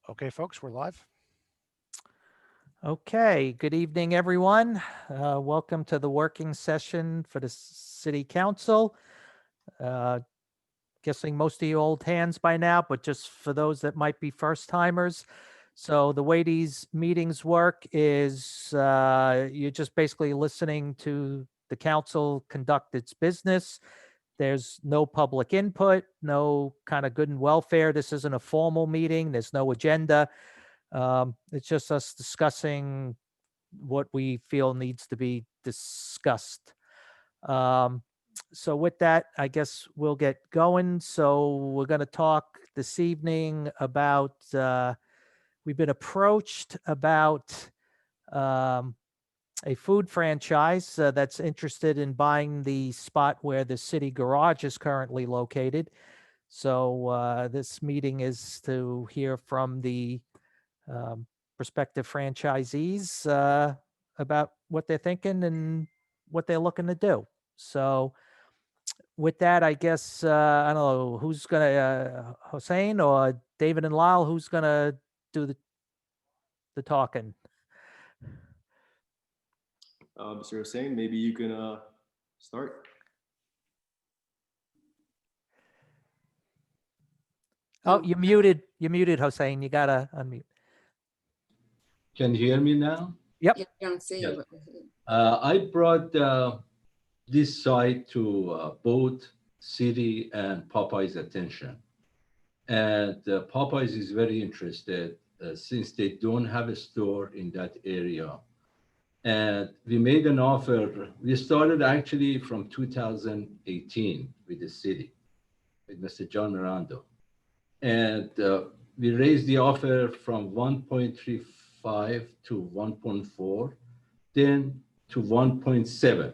Okay, folks, we're live. Okay, good evening, everyone. Welcome to the working session for the City Council. Guessing most of you old hands by now, but just for those that might be first timers. So the way these meetings work is you're just basically listening to the council conduct its business. There's no public input, no kind of good and welfare. This isn't a formal meeting. There's no agenda. It's just us discussing what we feel needs to be discussed. So with that, I guess we'll get going. So we're going to talk this evening about, we've been approached about a food franchise that's interested in buying the spot where the city garage is currently located. So this meeting is to hear from the prospective franchisees about what they're thinking and what they're looking to do. So with that, I guess, I don't know, who's going to, Hossein or David and Lyle, who's going to do the talking? Mr. Hussein, maybe you can start. Oh, you're muted, Hossein. You got to unmute. Can you hear me now? Yep. Yeah, I don't see Yes. you. I brought this site to both City and Popeye's attention. And Popeyes is very interested since they don't have a store in that area. And we made an offer. We started actually from 2018 with the city, with Mr. John Mirando. And we raised the offer from 1.35 to 1.4, then to 1.7,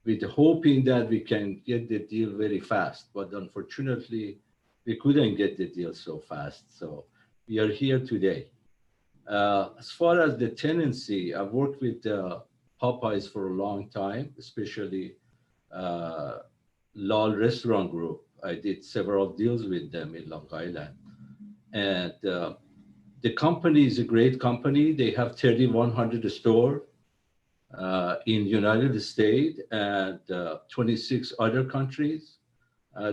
with hoping that we can get the deal very fast. But unfortunately, we couldn't get the deal so fast. So we are here today. As far as the tenancy, I've worked with Popeyes for a long time, especially Lal Restaurant Group. I did several deals with them in Long Island. And the company is a great company. They have 3,100 stores in United States and 26 other countries.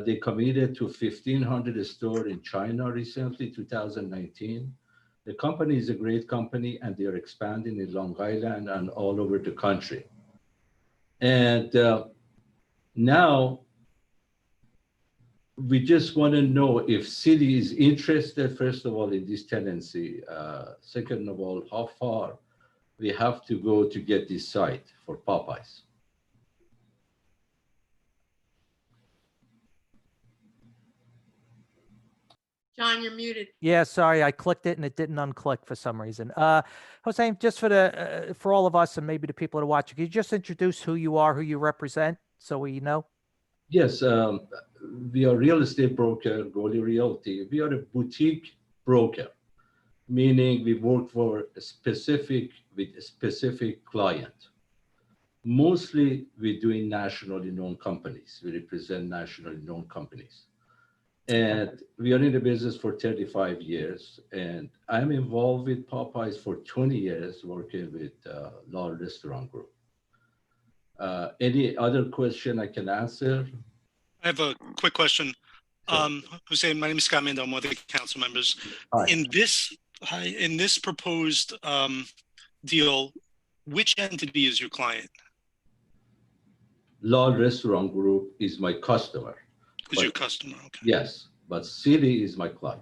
They committed to 1,500 stores in China recently, 2019. The company is a great company, and they are expanding in Long Island and all over the country. And now we just want to know if city is interested, first of all, in this tenancy. Second of all, how far we have to go to get this site for Popeyes. John, you're muted. Yeah, sorry, I clicked it and it didn't unclick for some reason. Hossein, just for the for all of us and maybe the people that are watching, can you just introduce who you are, who you represent, so we know? Yes, we are real estate broker, Goli Realty. We are a boutique broker, meaning we work for a specific client. Mostly we're doing nationally known companies. We represent nationally known companies. And we are in the business for 35 years. And I'm involved with Popeyes for 20 years, working with Lal Restaurant Group. Any other question I can answer? I have a quick question. Sure. Hussein, my name is Scott Mando. I'm one of the council members. Hi. In this proposed deal, which entity is your client? Lal Restaurant Group is my customer. Is your customer? Okay. Yes, but City is my client.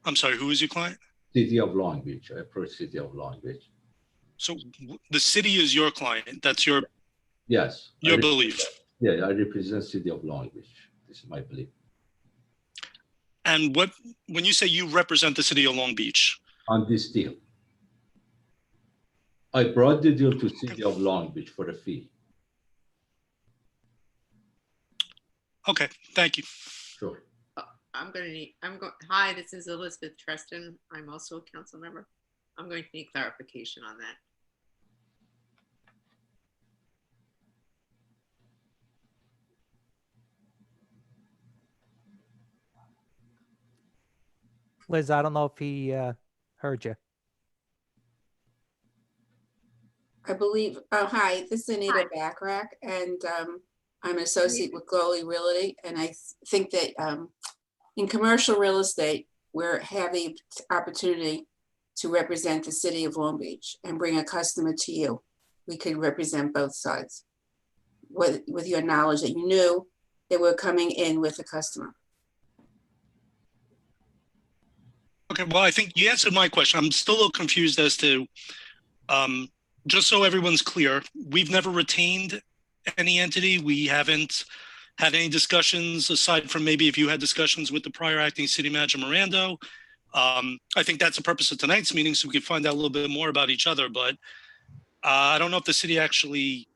I'm sorry, who is your client? City of Long Beach. I approach City of Long Beach. So the city is your client. That's your Yes. belief. Yeah, I represent City of Long Beach. This is my belief. And when you say you represent the city of Long Beach? On this deal, I brought the deal to City of Long Beach for a fee. Okay, thank you. Sure. Hi, this is Elizabeth Treston. I'm also a council member. I'm going to need clarification on that. Liz, I don't know if he heard you. I believe, oh, hi, this is Anita Backrack, and I'm an associate with Glowley Realty, and I think that in commercial real estate, we're having the opportunity to represent the city of Long Beach and bring a customer to you. We could represent both sides with your knowledge that you knew they were coming in with a customer. Okay, well, I think you answered my question. I'm still a little confused as to, just so everyone's clear, we've never retained any entity. We haven't had any discussions aside from maybe if you had discussions with the prior acting city manager Mirando. I think that's the purpose of tonight's meeting, so we could find out a little bit more about each other. But I don't know if the city actually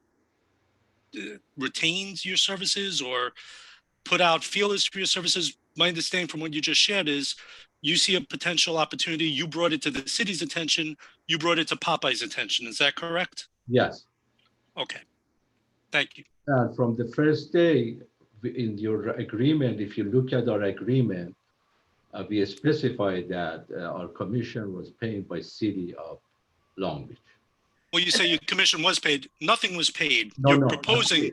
retains your services or put out feelers for your services. My understanding from what you just shared is you see a potential opportunity. You brought it to the city's attention. You brought it to Popeye's attention. Is that correct? Yes. Okay. Thank you. And from the first day in your agreement, if you look at our agreement, we specified that our commission was paid by City of Long Beach. Well, you say your commission was paid. Nothing was paid. No, You're no, proposing not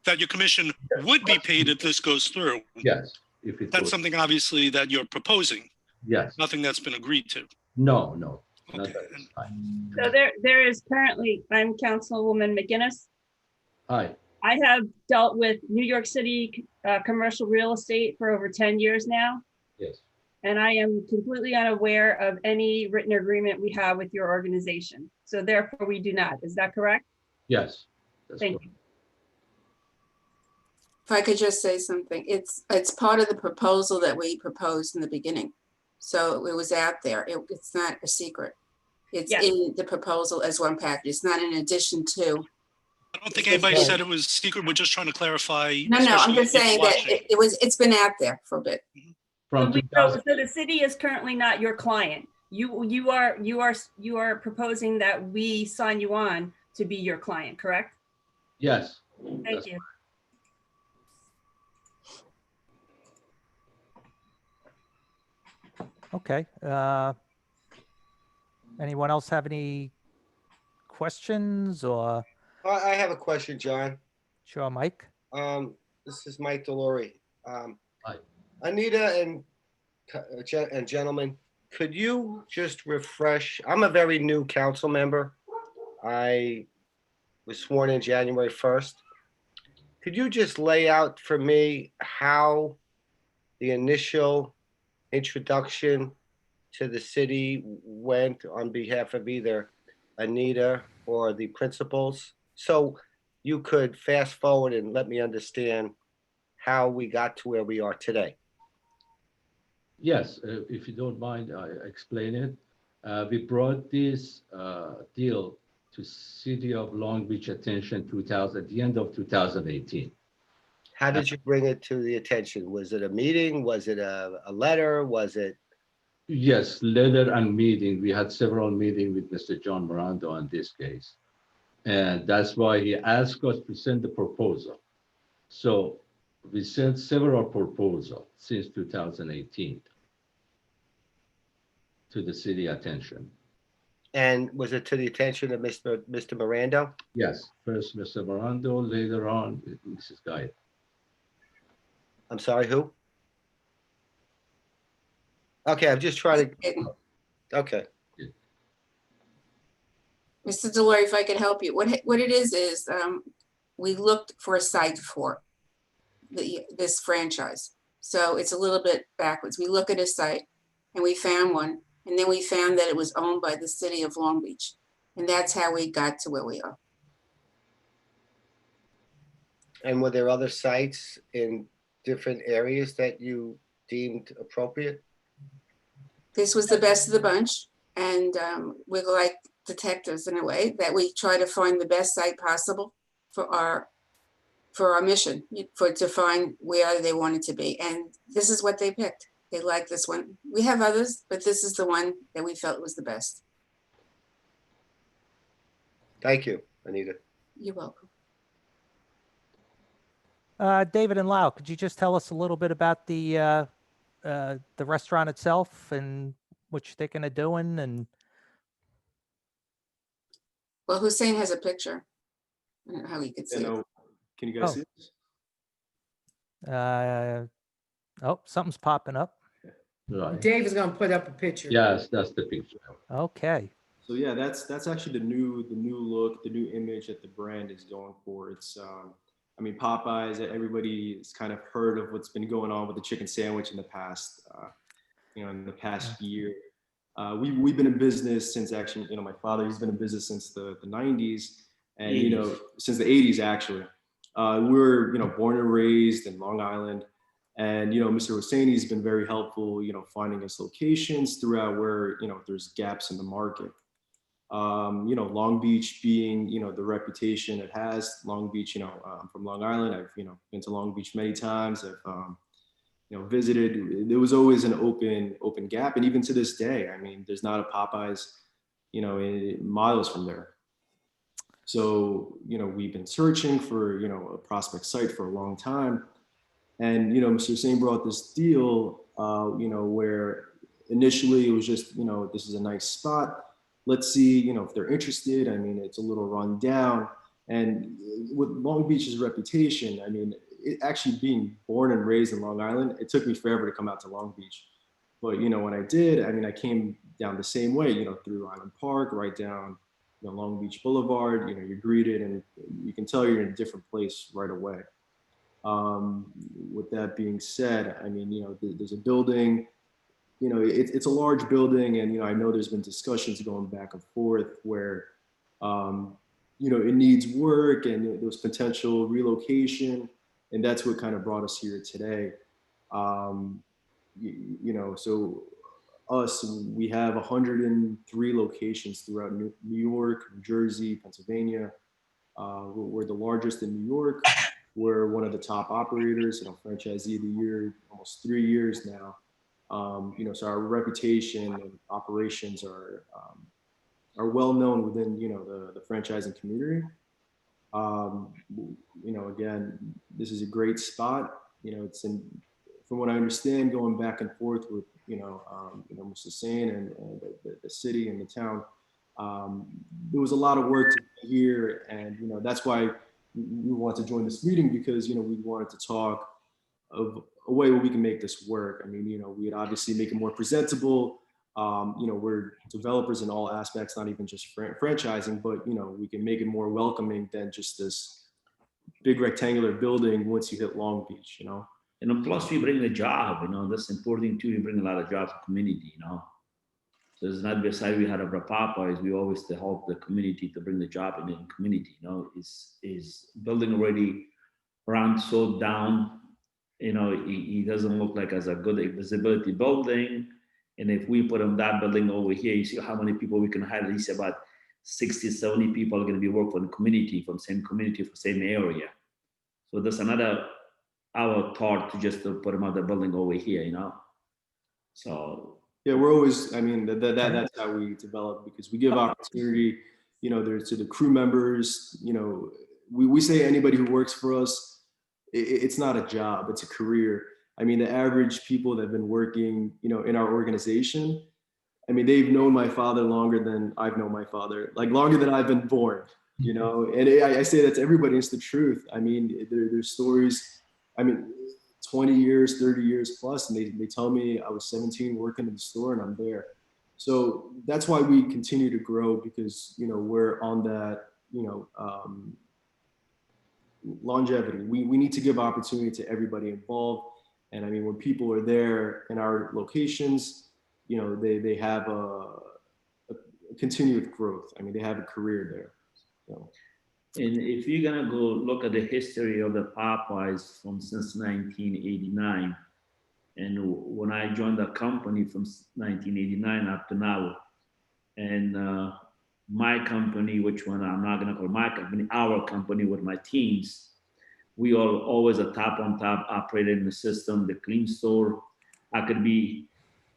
that your commission would be paid if this goes through. Yes, if it That's goes, something obviously that you're proposing, yes, nothing that's been agreed to. no, not Okay. at this time. So there is currently, I'm Councilwoman McGinnis. Hi, I have dealt with New York City commercial real estate for over 10 years now, yes, and I am completely unaware of any written agreement we have with your organization. So therefore, we do not. Is that correct? yes. that's Thank correct. you. If I could just say something, it's part of the proposal that we proposed in the beginning. So it was out there. It's not a secret. It's Yeah. in the proposal as one package. It's not in addition to. I don't think anybody said it was secret. We're just trying to clarify. No, I'm especially just saying people that watching. it's been out there for a bit. From So 2000, the city is currently not your client. You are proposing that we sign you on to be your client, correct? yes. Thank that's- you. Okay. Anyone else have any questions or, I have a question, John. sure, Mike? This is Mike Delory. Hi. Anita and gentlemen, could you just refresh? I'm a very new council member. I was sworn in January 1st. Could you just lay out for me how the initial introduction to the city went on behalf of either Anita or the principals? So you could fast forward and let me understand how we got to where we are today. Yes, if you don't mind, I explain it. We brought this deal to City of Long Beach attention at the end of 2018. How did you bring it to the attention? Was it a meeting? Was it a letter? Was it? Yes, letter and meeting. We had several meetings with Mr. John Miranda on this case. And that's why he asked us to send the proposal. So we sent several proposals since 2018 to the city attention. And was it to the attention of Mr. Mirando? Yes, first Mr. Miranda, later on Mrs. Guy. I'm sorry, who? Okay, I'm just trying to, okay. Mr. Delory, if I could help you, what it is we looked for a site for this franchise. So it's a little bit backwards. We look at a site and we found one, and then we found that it was owned by the city of Long Beach. And that's how we got to where we are. And were there other sites in different areas that you deemed appropriate? This was the best of the bunch. And we're like detectives in a way that we try to find the best site possible for our mission, to find where they wanted to be. And this is what they picked. They liked this one. We have others, but this is the one that we felt was the best. Thank you, Anita. You're welcome. David and Lau, could you just tell us a little bit about the the restaurant itself and what you're thinking of doing and Well, Hussein has a picture. I don't know how he could see You it. know, can you guys Oh. see this? oh, something's popping up. Right. Dave is gonna put up a picture. Yes, that's the picture. Okay. So yeah, that's actually the new look, the new image that the brand is going for. It's I mean, Popeyes, everybody's kind of heard of what's been going on with the chicken sandwich in the past, in the past year. We've been in business since actually, my father, he's been in business since the 90s and, since the 80s actually. We're, born and raised in Long Island. And, Mr. Hosseini's been very helpful, finding us locations throughout where, there's gaps in the market. Long Beach being, the reputation it has. Long Beach, I'm from Long Island. I've, been to Long Beach many times. I've, visited. There was always an open gap. And even to this day, I mean, there's not a Popeyes, miles from there. So, we've been searching for, a prospect site for a long time. And, Mr. Hussein brought this deal, where initially it was just, this is a nice spot. Let's see, if they're interested. I mean, it's a little run down. And with Long Beach's reputation, I mean, it actually being born and raised in Long Island, it took me forever to come out to Long Beach. But, when I did, I mean, I came down the same way, through Island Park, right down, Long Beach Boulevard, you're greeted and you can tell you're in a different place right away. With that being said, I mean, there's a building, it's a large building and, I know there's been discussions going back and forth where, it needs work and there's potential relocation. And that's what kind of brought us here today. So we have 103 locations throughout New York, New Jersey, Pennsylvania. We're the largest in New York. We're one of the top operators, franchisee of the year, almost 3 years now. So our reputation and operations are well known within, the franchising community. Again, this is a great spot. It's from what I understand, going back and forth with, Mr. Hussein and the city and the town. There was a lot of work to be here, and that's why we wanted to join this meeting because we wanted to talk of a way where we can make this work. I mean, we'd obviously make it more presentable. We're developers in all aspects, not even just franchising, but we can make it more welcoming than just this big rectangular building once you hit Long Beach. Plus we bring the job, that's important too. We bring a lot of jobs to the community, So it's not beside we had a Popeyes, we always to help the community to bring the job in the community, is building already around so down, he doesn't look like as a good visibility building. And if we put him that building over here, you see how many people we can hire. At least about 60, 70 people are going to be working for the community, from same community, for same area. So that's another our thought to just to put him on the building over here, So yeah, we're always. I mean, that's how we develop because we give opportunity. There's to the crew members. We say anybody who works for us, it's not a job; it's a career. I mean, the average people that have been working, in our organization, I mean, they've known my father longer than I've known my father, like longer than I've been born, and I say that to everybody, it's the truth. I mean, there's stories, 20 years, 30 years plus, and they tell me I was 17 working in the store and I'm there. So that's why we continue to grow because, we're on that, longevity. We need to give opportunity to everybody involved. And I mean, when people are there in our locations, they have a continued growth. I mean, they have a career there. So. And if you're gonna go look at the history of the Popeyes since 1989, and when I joined the company from 1989 up to now, and my company, which one I'm not gonna call my company, our company with my teams, we are always a top on top operator in the system, the clean store. I could be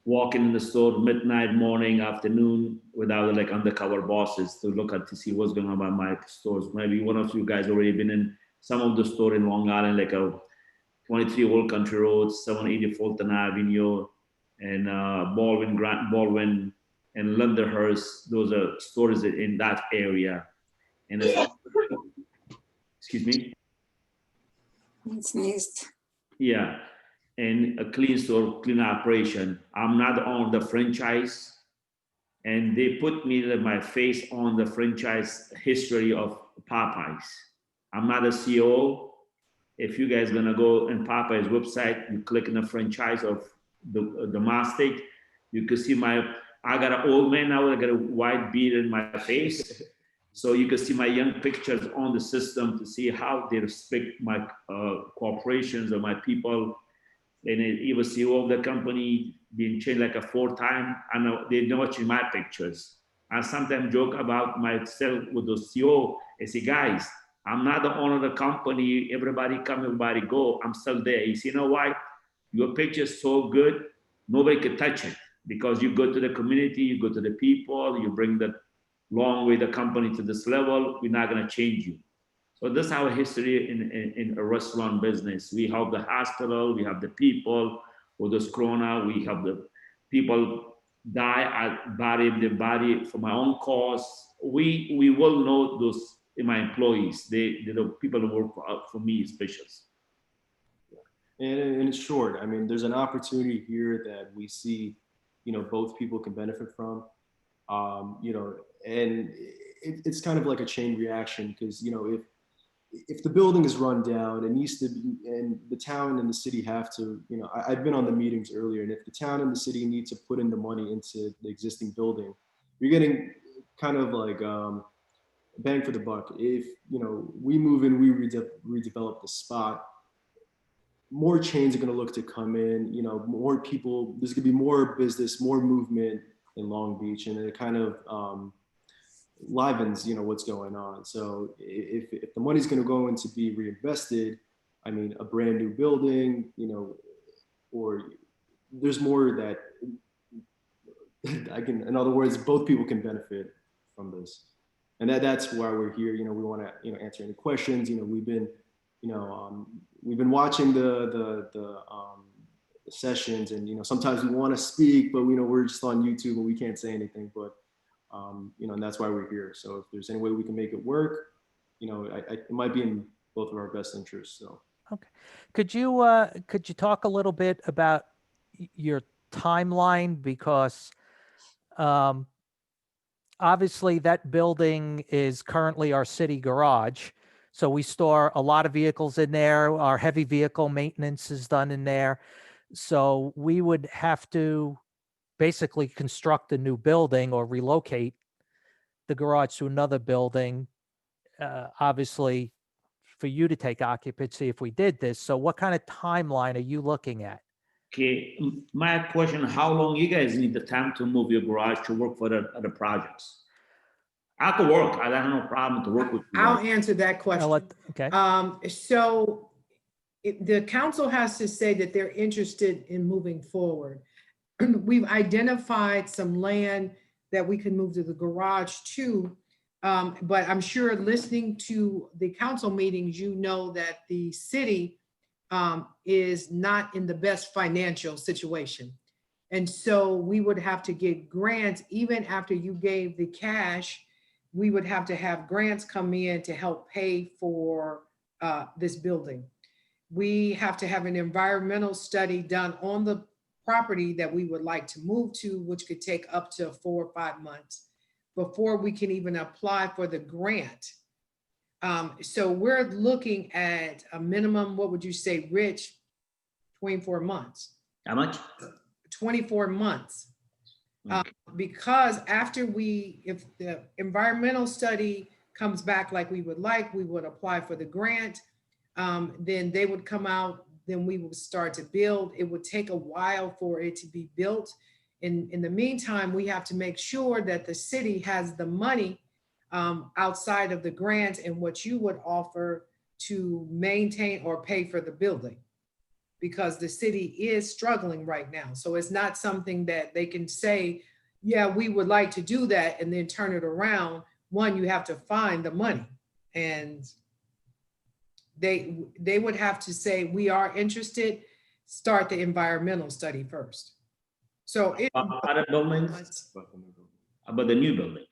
walking in the store midnight, morning, afternoon, without like undercover bosses to see what's going on about my stores. Maybe one of you guys already been in some of the store in Long Island, like a 23 Old Country Road, 780 Fulton Avenue, and Baldwin, Grant Baldwin, and Lindenhurst. Those are stores in that area. And excuse me. He sneezed. Yeah, and a clean store, clean operation. I'm not on the franchise, and they put me my face on the franchise history of Popeyes. I'm not a CEO. If you guys gonna go on Popeyes website, you click on the franchise of the Mastic, you can see I got an old man now, I got a white beard in my face. So you can see my young pictures on the system to see how they respect my corporations or my people. And even CEO of the company being changed like a 4 times. I know they're watching my pictures. I sometimes joke about myself with the CEO. I say, guys, I'm not the owner of the company. Everybody come, everybody go. I'm still there. You see, you know why? Your picture is so good, nobody can touch it because you go to the community, you go to the people, you bring the long way the company to this level. We're not gonna change you. So this is our history in a restaurant business. We help the hospital, we have the people with this corona, we have the people die, I bury the body for my own cause. We will know those in my employees. They're the people who work for me, especially. And in short, I mean, there's an opportunity here that we see, both people can benefit from, and it's kind of like a chain reaction because, if the building is run down, it needs to be, and the town and the city have to, I've been on the meetings earlier, and if the town and the city need to put in the money into the existing building, you're getting kind of like bang for the buck. If, we move in, we redevelop the spot, more chains are going to look to come in, more people, there's going to be more business, more movement in Long Beach, and it kind of livens, what's going on. So if the money's going to go into be reinvested, I mean, a brand new building, or there's more that in other words, both people can benefit from this. And that's why we're here. We want to, answer any questions. We've been, we've been watching the sessions, and sometimes we want to speak, but we're just on YouTube and we can't say anything. But and that's why we're here. So if there's any way we can make it work, it might be in both of our best interests. So Okay, could you talk a little bit about your timeline, because obviously that building is currently our city garage. So we store a lot of vehicles in there. Our heavy vehicle maintenance is done in there. So we would have to basically construct a new building or relocate the garage to another building, obviously for you to take occupancy if we did this. So what kind of timeline are you looking at? Okay, my question, how long you guys need the time to move your garage to work for the other projects? I could work, I have no problem to work with you. I'll answer that question. Okay. So the council has to say that they're interested in moving forward. We've identified some land that we can move to the garage to, but I'm sure listening to the council meetings, that the city is not in the best financial situation. And so we would have to get grants. Even after you gave the cash, we would have to have grants come in to help pay for this building. We have to have an environmental study done on the property that we would like to move to, which could take up to 4 or 5 months before we can even apply for the grant. So we're looking at a minimum, what would you say, Rich? 24 months. How much? 24 months. Okay. Because if the environmental study comes back like we would like, we would apply for the grant. Then they would come out, then we would start to build. It would take a while for it to be built. In the meantime, we have to make sure that the city has the money outside of the grant and what you would offer to maintain or pay for the building, because the city is struggling right now. So it's not something that they can say, yeah, we would like to do that and then turn it around. One, you have to find the money. And they would have to say, we are interested, start the environmental study first. So it. Other buildings, about the new building.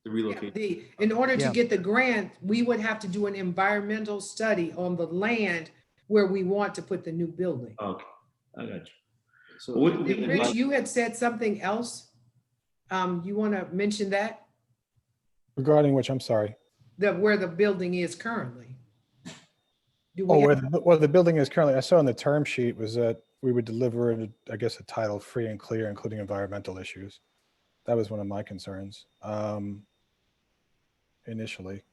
The Yeah, relocation. in order to Yeah. get the grant, we would have to do an environmental study on the land where we want to put the new building. Okay, I got you. So Rich, you had said something else. You want to mention that, Regarding which, I'm sorry. where the building is currently? Do Oh, we where have- the building is currently, I saw in the term sheet was that we would deliver, I guess, a title free and clear, including environmental issues. That was one of my concerns initially.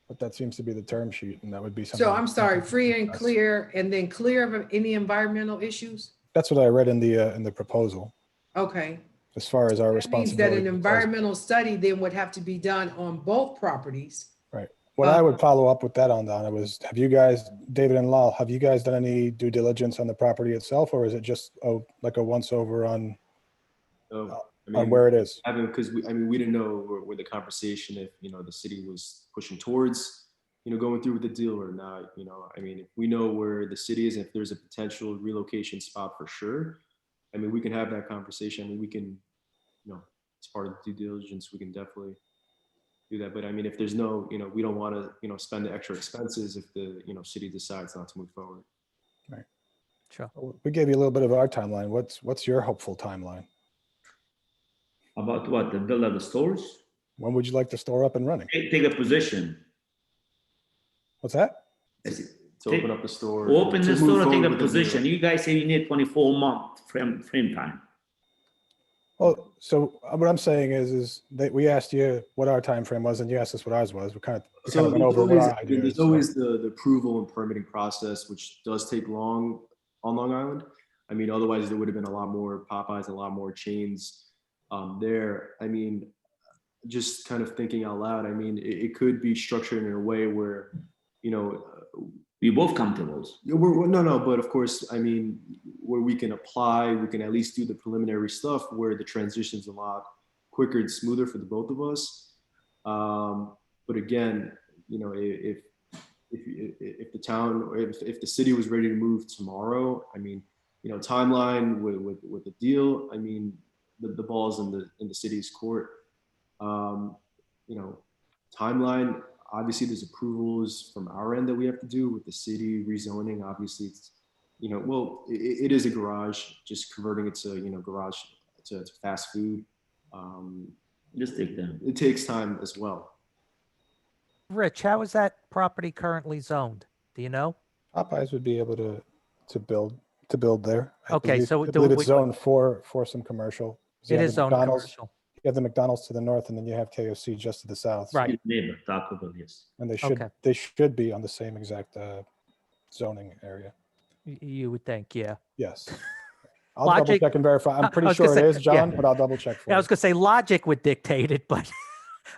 But that seems to be the term sheet, and that would be something. So I'm sorry, free and clear, and then clear of any environmental issues? That's what I read in the proposal, Okay. as far as our That means that responsibility. an environmental study then would have to be done on both properties. What I would follow up with that on, Donna, was, have you guys, David and Lal, have you guys done any due diligence on the property itself, or is it just like a once over on where it is? Because we didn't know where the conversation, if, the city was pushing towards, going through with the deal or not, if we know where the city is, if there's a potential relocation spot for sure, we can have that conversation. We can, as part of the due diligence, we can definitely do that. But if there's no, we don't want to, spend the extra expenses if the, city decides not to move forward. Sure. We gave you a little bit of our timeline. What's your hopeful timeline? About what, the build of the stores? When would you like the store up and running? Take a position. What's that? To open up the store. Open to the move store and forward take a with the deal. position. You guys say you need 24-month frame time. Well, so what I'm saying is that we asked you what our time frame was, and you asked us what ours was. We kind of So went over what our there's ideas. always the approval and permitting process, which does take long on Long Island. Otherwise there would have been a lot more Popeyes, a lot more chains there. Just kind of thinking out loud, it could be structured in a way where, We both comfortable. no, but of course, where we can apply, we can at least do the preliminary stuff where the transition's a lot quicker and smoother for the both of us. But again, if the town, or if the city was ready to move tomorrow, timeline with the deal, the ball's in the city's court. Timeline, obviously there's approvals from our end that we have to do with the city rezoning. Obviously it's, it is a garage, just converting it to, garage to fast food. Just take them. It takes time as well. Rich, how is that property currently zoned? Do you know? Popeyes would be able to build there. I Okay, believe- so I do believe we- it's zoned for some commercial. You It have is the zoned McDonald's- commercial. You have the McDonald's to the north, and then you have KFC just to the south. so- Right. Neighbor, Taco Bell, yes. And they Okay. should be on the same exact zoning area. You would think, yeah. Yes. I'll double Logic- check and verify. I'm I pretty was gonna sure it say, is, John, yeah. but I'll double check for Yeah, I you. was gonna say logic would dictate it, but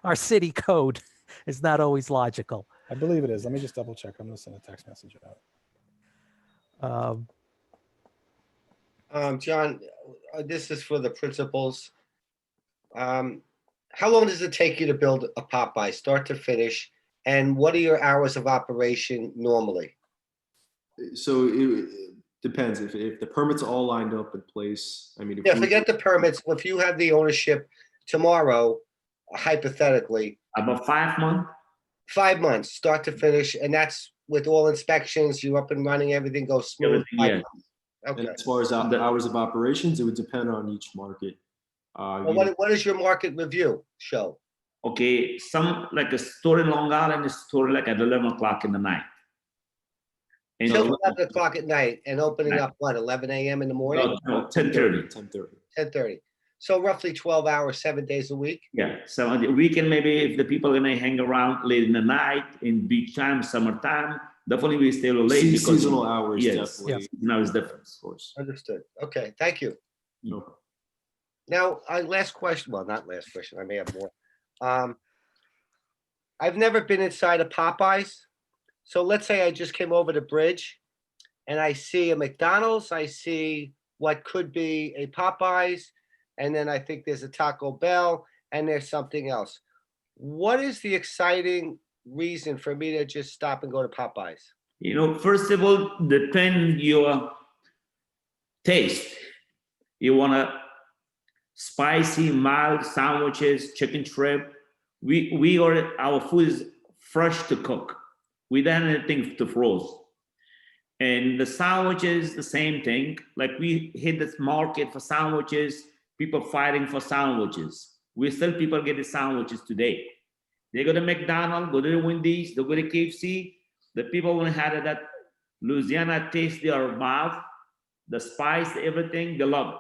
our city code is not always logical. I believe it is. Let me just double check. I'm gonna send a text message out. John, this is for the principals. How long does it take you to build a Popeye, start to finish? And what are your hours of operation normally? So it depends if the permits all lined up in place. If Yeah, we- forget the permits. If you had the ownership tomorrow, hypothetically, About 5 months? 5 months, start to finish, and that's with all inspections, you up and running, everything goes smooth. Everything, 5 yeah. months. And Okay. as far as The- hours of operations, it would depend on each market. Well, what does your market review show? Okay, some like a store in Long Island is store like at 11 o'clock in the night. And Till 11 o'clock at night and opening Right. up, what, 11 a.m. in the morning? no, 10:30. 10:30. 10:30. So roughly 12 hours, 7 days a week? Yeah, so on the weekend, maybe if the people are gonna hang around late in the night, in beach time, summertime, definitely we stay a little late. because Seasonal hours, Yes, definitely. now it's different. Of course. Understood. Okay, thank you. No. Now, last question, well, not last question, I may have more. I've never been inside a Popeyes. So let's say I just came over the bridge and I see a McDonald's, I see what could be a Popeyes, and then I think there's a Taco Bell and there's something else. What is the exciting reason for me to just stop and go to Popeyes? First of all, depend your taste. You want a spicy, mild sandwiches, chicken shrimp. Our food is fresh to cook. We don't have anything to froze. And the sandwiches, the same thing. Like we hit this market for sandwiches, people fighting for sandwiches. We still people getting sandwiches today. They go to McDonald's, go to the Wendy's, they go to KFC. The people when had that Louisiana taste their mouth, the spice, everything, they love it.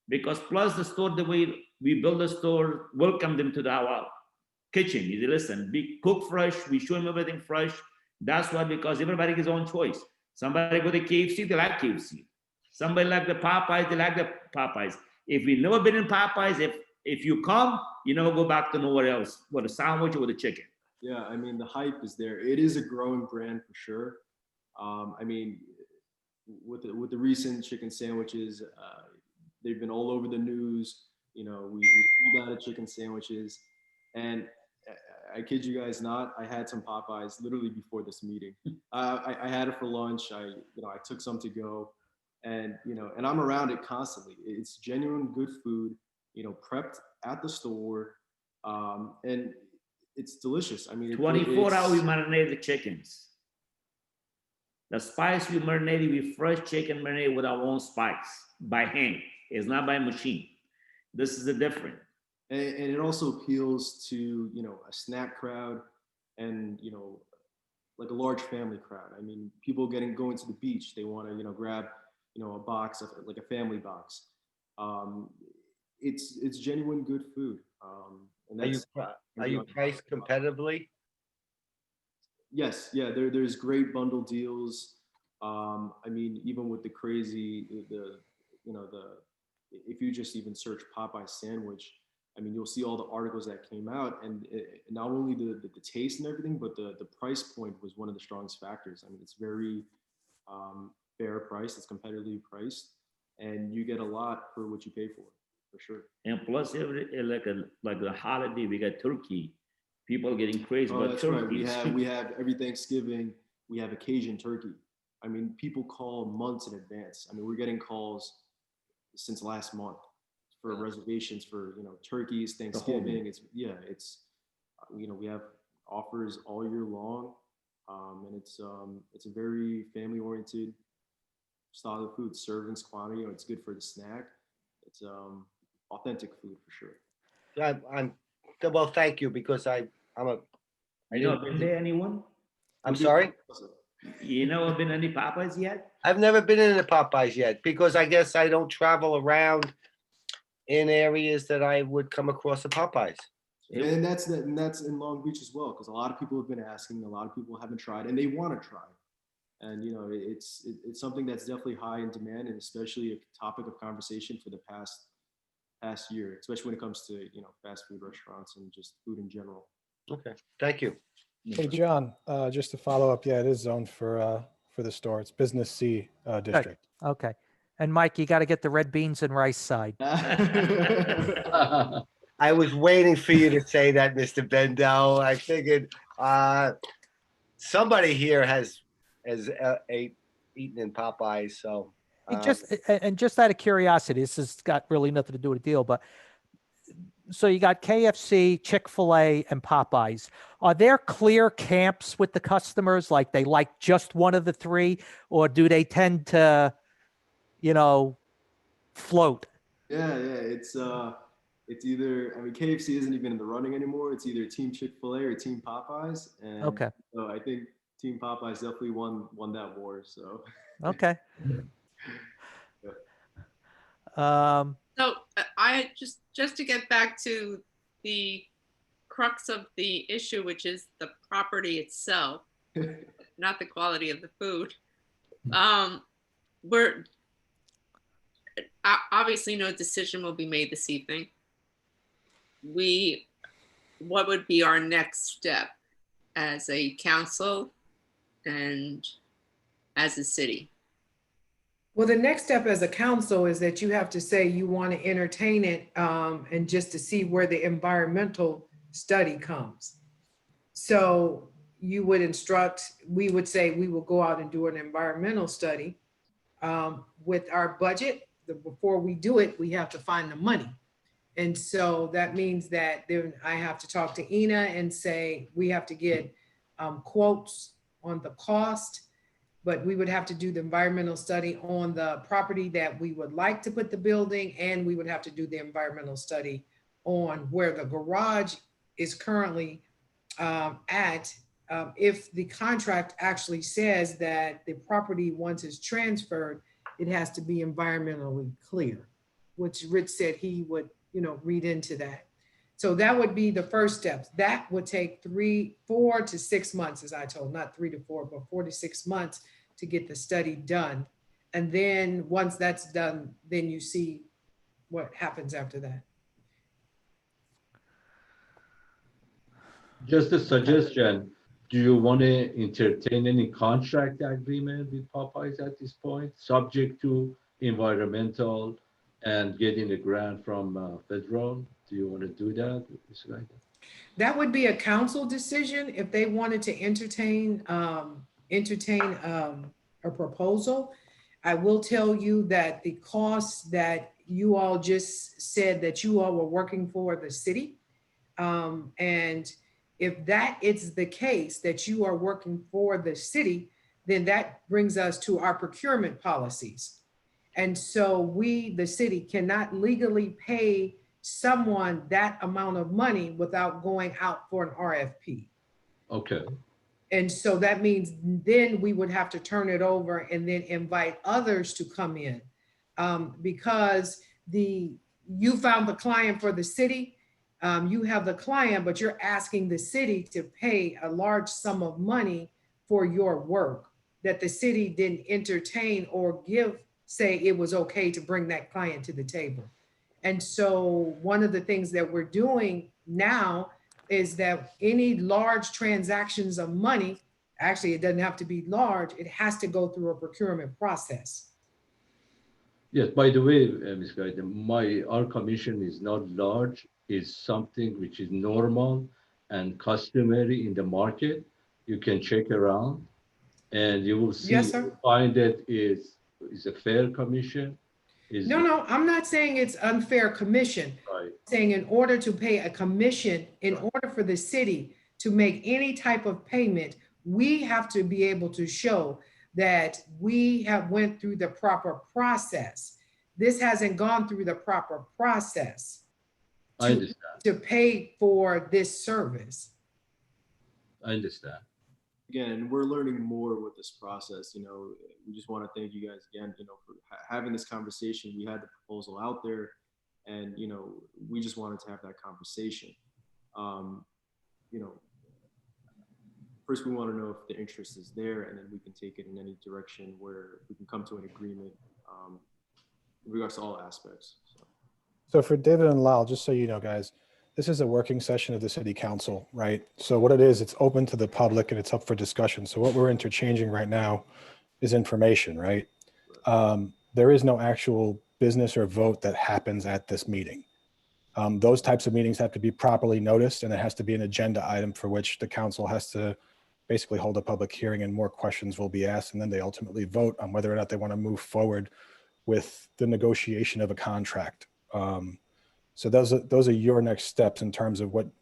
Because plus the store, the way we build the store, welcome them to our kitchen. You say, listen, we cook fresh, we show them everything fresh. That's why, because everybody has their own choice. Somebody go to KFC, they like KFC. Somebody like the Popeyes, they like the Popeyes. If you've never been in Popeyes, if you come, you never go back to nowhere else, with a sandwich or with a chicken. Yeah, I mean, the hype is there. It is a growing brand for sure. I mean, with the recent chicken sandwiches, they've been all over the news. We pulled out of chicken sandwiches, and I kid you guys not, I had some Popeyes literally before this meeting. I had it for lunch. I took some to go, and and I'm around it constantly. It's genuine good food, prepped at the store, and it's delicious. I mean, 24 hours we marinate the chickens. The spice we marinate with fresh chicken marinade with our own spice by hand. It's not by machine. This is the difference. And it also appeals to a snack crowd, and like a large family crowd. I mean, people going to the beach, they want to grab a box of like a family box. It's genuine good food. And Are you priced competitively? Yes, yeah. There's great bundle deals. I mean, even with the crazy if you just even search Popeye sandwich, I mean, you'll see all the articles that came out, and not only the taste and everything, but the price point was one of the strongest factors. I mean, it's very fair price, it's competitively priced, and you get a lot for what you pay for sure. And plus, like a holiday, we got turkey. People getting crazy about turkey. Right. We have every Thanksgiving, we have occasion turkey. I mean, people call months in advance. I mean, we're getting calls since last month for reservations for turkeys, Thanksgiving. We have offers all year long, and it's a very family oriented style of food. Servings quantity, it's good for the snack. It's authentic food for sure. Well, thank you, because I'm a. You know, been there anyone? I'm sorry? You never been any Popeyes yet? I've never been in the Popeyes yet, because I guess I don't travel around in areas that I would come across a Popeyes. And that's in Long Beach as well, because a lot of people have been asking, a lot of people haven't tried, and they want to try. And it's something that's definitely high in demand, and especially a topic of conversation for the past year, especially when it comes to fast food restaurants and just food in general. Okay, thank you. Hey, John, just to follow up, yeah, it is zoned for the store. It's Business C district. Okay. And Mike, you got to get the red beans and rice side. I was waiting for you to say that, Mr. Bendel. I figured somebody here has eaten in Popeyes, so. Just out of curiosity, this has got really nothing to do with the deal, but so you got KFC, Chick-fil-A, and Popeyes. Are there clear camps with the customers? Like they like just one of the three, or do they tend to, float? Yeah. It's either, I mean, KFC isn't even in the running anymore. It's either Team Chick-fil-A or Team Popeyes. And Okay. So I think Team Popeyes definitely won that war. So. Okay. So I just to get back to the crux of the issue, which is the property itself, not the quality of the food. We're obviously no decision will be made this evening. What would be our next step as a council and as a city? Well, the next step as a council is that you have to say you want to entertain it and just to see where the environmental study comes. So you would instruct, we would say we will go out and do an environmental study. With our budget, before we do it, we have to find the money. And so that means that then I have to talk to Ina and say, we have to get quotes on the cost, but we would have to do the environmental study on the property that we would like to put the building, and we would have to do the environmental study on where the garage is currently at. If the contract actually says that the property, once it's transferred, it has to be environmentally clear, which Rich said he would, read into that. So that would be the first steps. That would take 4 to 6 months, as I told, not 3 to 4, but 4 to 6 months to get the study done. And then once that's done, then you see what happens after that. Just a suggestion, do you want to entertain any contract agreement with Popeyes at this point, subject to environmental and getting a grant from federal? Do you want to do that? That would be a council decision if they wanted to entertain a proposal. I will tell you that the costs that you all just said that you all were working for the city, and if that is the case, that you are working for the city, then that brings us to our procurement policies. And so we, the city, cannot legally pay someone that amount of money without going out for an RFP. Okay. And so that means then we would have to turn it over and then invite others to come in. Because you found the client for the city, you have the client, but you're asking the city to pay a large sum of money for your work that the city didn't entertain or say it was okay to bring that client to the table. And so one of the things that we're doing now is that any large transactions of money, actually, it doesn't have to be large, it has to go through a procurement process. Yes, by the way, Ms. Gaiden, our commission is not large, is something which is normal and customary in the market. You can check around and you will see, Yes, sir. Find that is a fair commission. No, I'm not saying it's unfair commission. Right. Saying in order to pay a commission, in order for the city to make any type of payment, we have to be able to show that we have went through the proper process. This hasn't gone through the proper process to pay for this service. I understand. Again, we're learning more with this process. We just want to thank you guys again, for having this conversation. We had the proposal out there, and we just wanted to have that conversation. First we want to know if the interest is there, and then we can take it in any direction where we can come to an agreement in regards to all aspects. So for David and Lal, just so you know, guys, this is a working session of the city council, right? So what it is, it's open to the public and it's up for discussion. So what we're interchanging right now is information, right? There is no actual business or vote that happens at this meeting. Those types of meetings have to be properly noticed, and it has to be an agenda item for which the council has to basically hold a public hearing, and more questions will be asked, and then they ultimately vote on whether or not they want to move forward with the negotiation of a contract. So those are your next steps in terms of what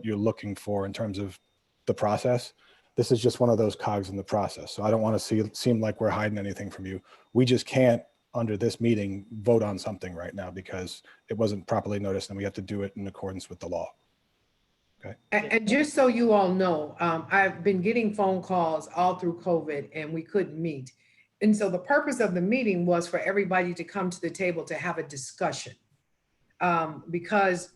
you're looking for in terms of the process. This is just one of those cogs in the process. So I don't want to seem like we're hiding anything from you. We just can't, under this meeting, vote on something right now because it wasn't properly noticed, and we have to do it in accordance with the law. Okay. And just so you all know, I've been getting phone calls all through COVID, and we couldn't meet. And so the purpose of the meeting was for everybody to come to the table to have a discussion. Because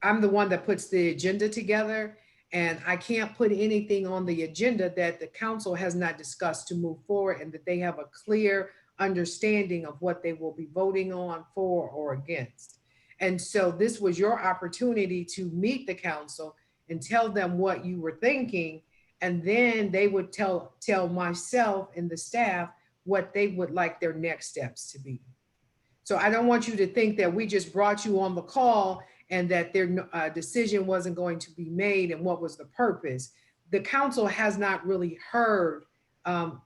I'm the one that puts the agenda together, and I can't put anything on the agenda that the council has not discussed to move forward, and that they have a clear understanding of what they will be voting on, for or against. And so this was your opportunity to meet the council and tell them what you were thinking, and then they would tell myself and the staff what they would like their next steps to be. So I don't want you to think that we just brought you on the call and that decision wasn't going to be made and what was the purpose. The council has not really heard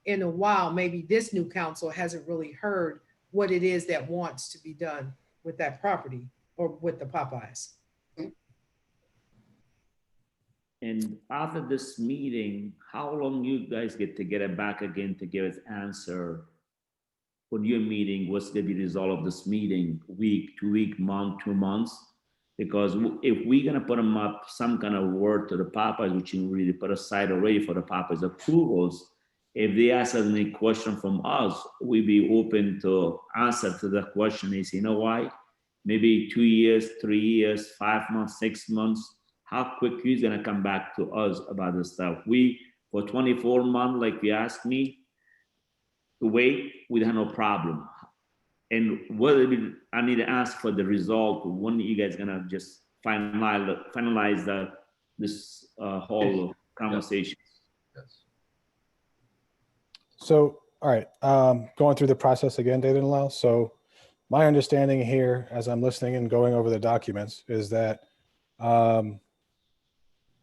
in a while, maybe this new council hasn't really heard what it is that wants to be done with that property or with the Popeyes. And after this meeting, how long you guys get to get it back again to give us answer for your meeting? What's gonna be the result of this meeting? Week, 2 week, month, 2 months? Because if we're gonna put them up some kind of word to the Popeyes, which you really put aside already for the Popeyes approvals, if they ask us any question from us, we be open to answer to the question. They say, you know why? Maybe 2 years, 3 years, 5 months, 6 months. How quick he's gonna come back to us about this stuff? For 24 months, like you asked me to wait, we have no problem. And I need to ask for the result. When are you guys gonna just finalize this whole conversation? Yes. So, all right, going through the process again, David and Lyle. So my understanding here, as I'm listening and going over the documents, is that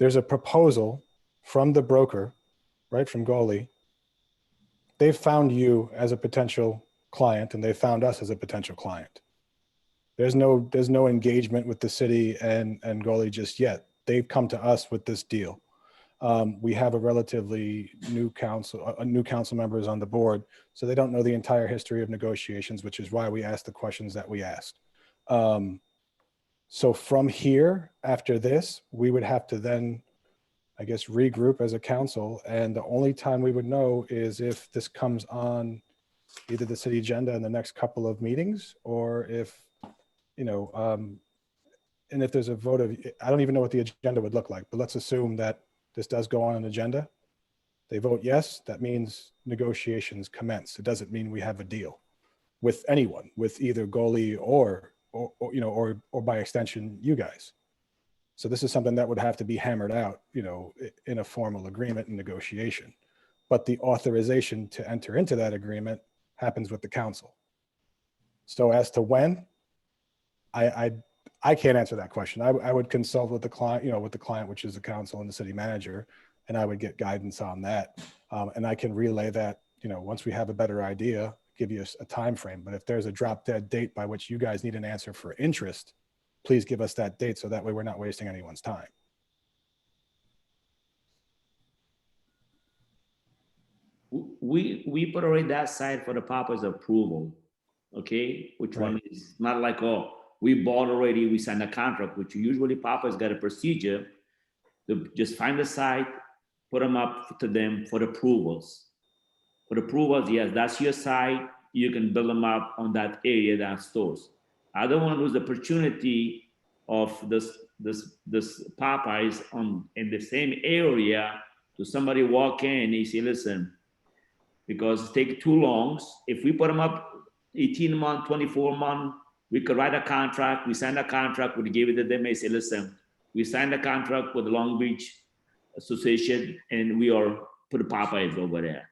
there's a proposal from the broker, right, from Goli. They've found you as a potential client and they found us as a potential client. There's no engagement with the city and Goli just yet. They've come to us with this deal. We have a relatively new council members on the board, so they don't know the entire history of negotiations, which is why we asked the questions that we asked. So from here, after this, we would have to then, I guess, regroup as a council. And the only time we would know is if this comes on either the city agenda in the next couple of meetings, or if, and if there's a vote of, I don't even know what the agenda would look like, but let's assume that this does go on an agenda. They vote yes, that means negotiations commence. It doesn't mean we have a deal with anyone, with either Goli or by extension, you guys. So this is something that would have to be hammered out, in a formal agreement and negotiation. But the authorization to enter into that agreement happens with the council. So as to when, I can't answer that question. I would consult with the client, which is the council and the city manager, and I would get guidance on that. And I can relay that, once we have a better idea, give you a time frame. But if there's a drop dead date by which you guys need an answer for interest, please give us that date so that way we're not wasting anyone's time. We put already that side for the Popeyes approval, okay? Which Right. one is not like, oh, we bought already, we signed a contract, which usually Popeyes got a procedure to just find the site, put them up to them for the approvals. For the approvals, yes, that's your site. You can build them up on that area, that stores. I don't want to lose the opportunity of this Popeyes in the same area to somebody walk in and they say, listen, because it takes too long. If we put them up 18 months, 24 months, we could write a contract. We signed a contract, we give it to them and say, listen, we signed a contract with the Long Beach Association and we are put Popeyes over there.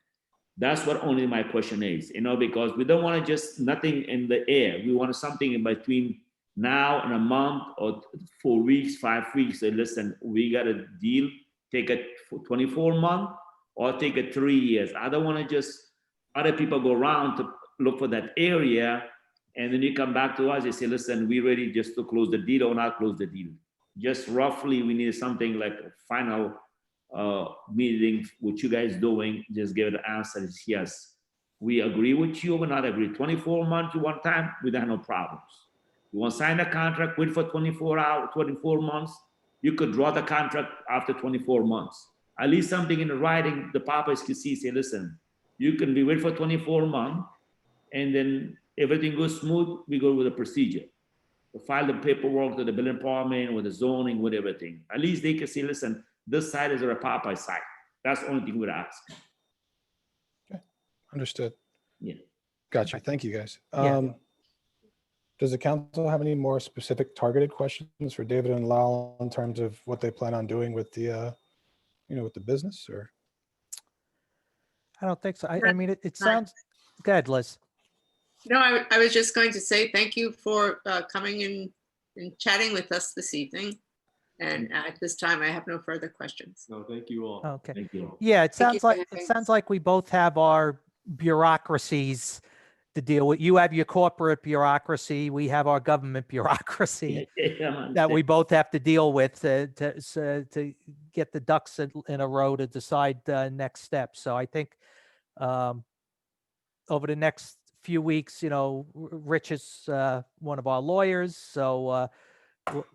That's what only my question is, because we don't want to just nothing in the air. We want something in between now and a month or 4 weeks, 5 weeks. Say, listen, we got a deal, take it for 24 months or take it 3 years. I don't want to just other people go around to look for that area. And then you come back to us, you say, listen, we ready just to close the deal or not close the deal. Just roughly, we need something like a final meeting, what you guys doing, just give it an answer is yes. We agree with you or not agree. 24 months to one time, we don't have no problems. You want to sign a contract, wait for 24 months, you could draw the contract after 24 months. At least something in the writing, the Popeyes can see, say, listen, you can be wait for 24 months, and then everything goes smooth, we go with the procedure. We file the paperwork to the building department, with the zoning, with everything. At least they can say, listen, this side is a Popeye site. That's the only thing we'd ask. Okay, understood. Yeah. Gotcha. Thank you, guys. Yeah. Does the council have any more specific targeted questions for David and Lal in terms of what they plan on doing with the, with the business? Or I don't think so. I mean, it sounds good, Liz. No, I was just going to say thank you for coming and and chatting with us this evening. And at this time, I have no further questions. No, thank you all. Okay. Thank you. Yeah, it Thank you sounds for like, having it sounds us. like we both have our bureaucracies to deal with. You have your corporate bureaucracy, we have our government bureaucracy that we both have to deal with to get the ducks in a row to decide next steps. So I think over the next few weeks, Rich is one of our lawyers, so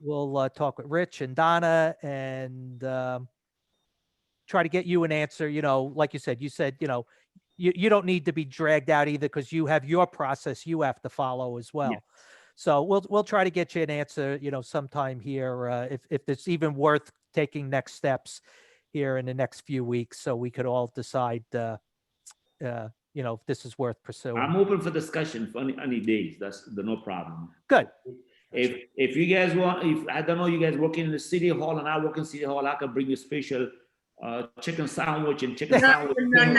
we'll talk with Rich and Donna and try to get you an answer. Like you said, you don't need to be dragged out either because you have your process you have to follow as well. Yeah. So we'll try to get you an answer, sometime here, if it's even worth taking next steps here in the next few weeks, so we could all decide, if this is worth pursuing. I'm open for discussion for any days. That's no problem. Good. If you guys want, if I don't know, you guys working in the city hall and I work in city hall, I can bring you special chicken sandwich and chicken sandwich. No.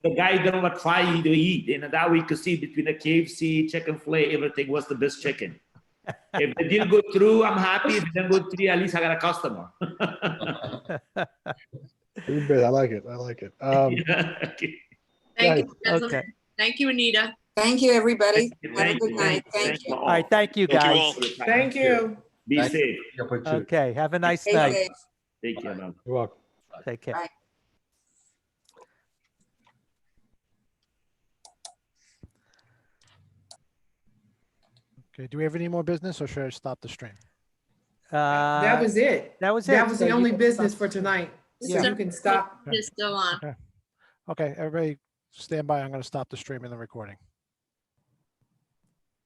The guy gonna try to eat, and that way you can see between the KFC, chicken fillet, everything, what's the best chicken. If the deal go through, I'm happy. If it doesn't go through, at least I got a customer. Good bit. I like it. Okay. Thank you, gentlemen. Okay. Thank you, Anita. Thank you, everybody. Have a Thank good you. night. Thank Thank you. All right, thank you, Thank you guys. all. Thank you. Be Thank safe. Okay, have a nice Stay night. safe. Take care, man. You're welcome. Take care. Bye. Okay, do we have any more business or should I stop the stream? That was it. That was it. That was So the you only can business stop- for tonight. So Yeah. you can stop. It's still on. Okay, everybody stand by. I'm going to stop the stream and the recording.